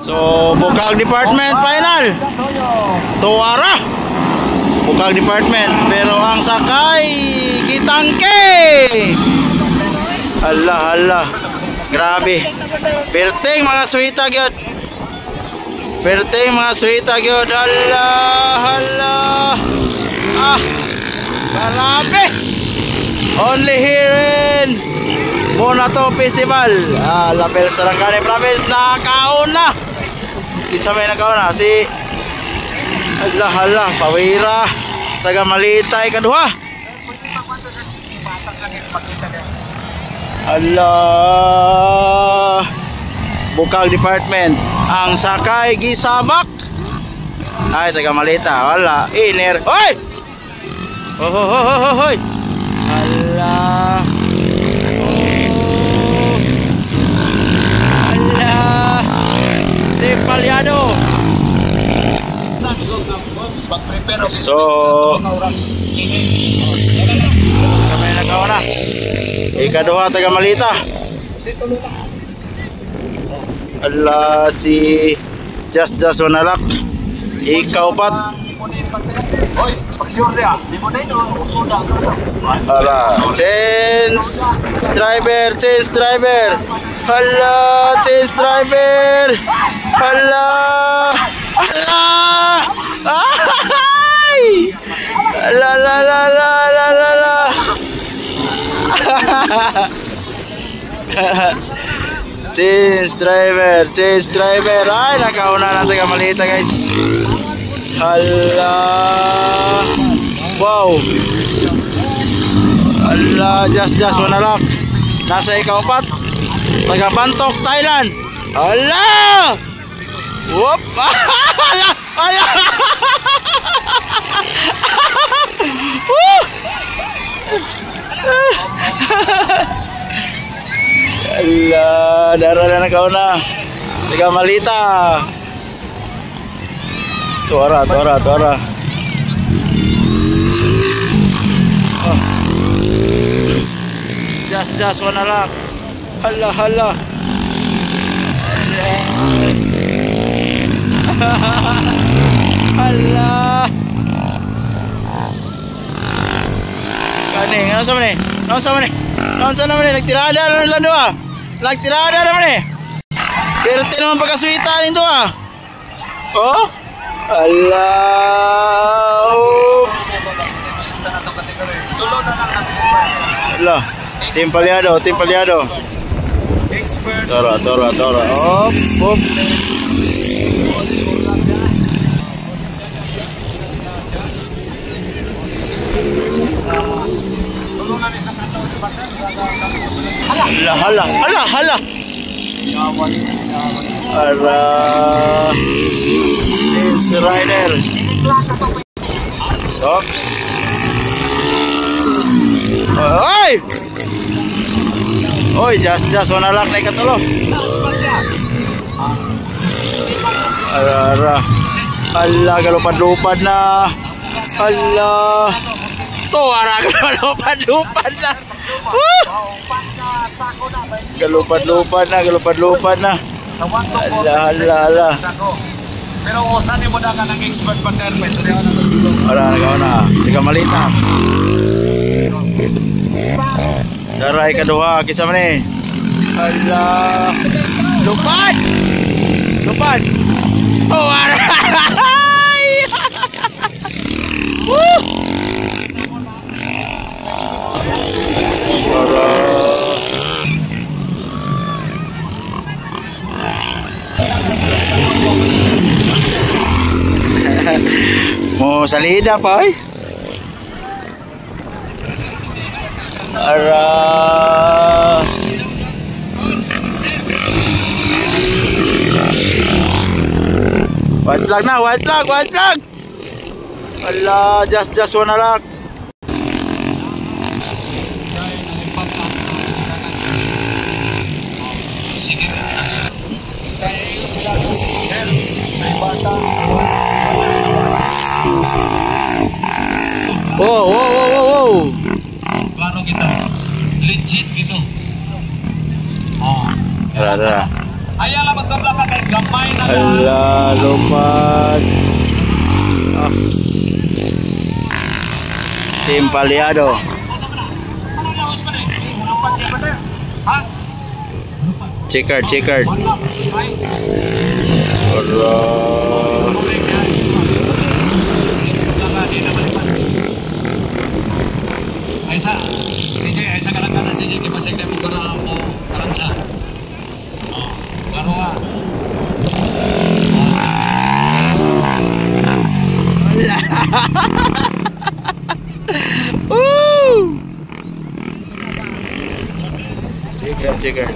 So, Bukag Department final. Tuwara. Bukag Department. Pero ang sakay, Gitangke. Allah, Allah. Grabe. Perting mga suwita gyud. Perting mga suwita gyud. Allah, Allah. Ah. Grabe. Only here in Monato Festival. Lapel Sarangani Province na kauna. Isa may nakauna si Allah, Allah, Pawira taga Malitay kaduha. Allah, Bukag Department. Ang sakay gisabak. Ay taga Malita. Wala iner. Hoy! Hoy! Allah. Allah. Tempaliado. So, kami nagkauna. Ikaduha taga Malita. Allah, si Just Wanalak. Ikaupat. Ala, change driver. Allah, change driver. Allah. Ay! La. Change driver. Ay, nakauna na taga Malita, guys. Allah. Wow. Allah, just Wanalak. Nasa ikaupat. Taga Bantok, Thailand. Allah. Whoop. Allah. Allah, darah na nakauna. Taga Malita. Tuara. Oh. Just Wanalak. Allah. Allah. Kaning, ano sama ni? Nagtirada na lang doa. Nagtirada naman eh. Pero naman pagkasuita ning doa. Oh? Allah. Allah. Tempaliado. Tora. Op. Hala. It's rider. Oops. Oi, just Wanalak na ikatulo. Allah, galupad-lupad na. Allah. Tuwara, galupad-lupad na. Galupad-lupad na. Allah. Pero saan mo na ka ng expert partner? Wala, nagauna. Taga Malita. Daray kaduha, kisa man eh. Allah. Lupad. Tuwara. Mo salida pa eh. Ara. White flag. Allah, just Wanalak. Wow. Klaro kita. Legit gitu. Ada. Ayaw lang magkabla ka kay gamay na lang. Ala, lumad. Ah. Team Paliado. Asa ba na? Anong lawas ba na? Lupat siya ba na? Ha? Checkered, checkered. Wala. Ay. Ala. Aisa, CJ, Aisa ka lang ka na CJ, kipasig na mo kara mo karansa. Oh, klaro nga. Woo! Checkered, checkered.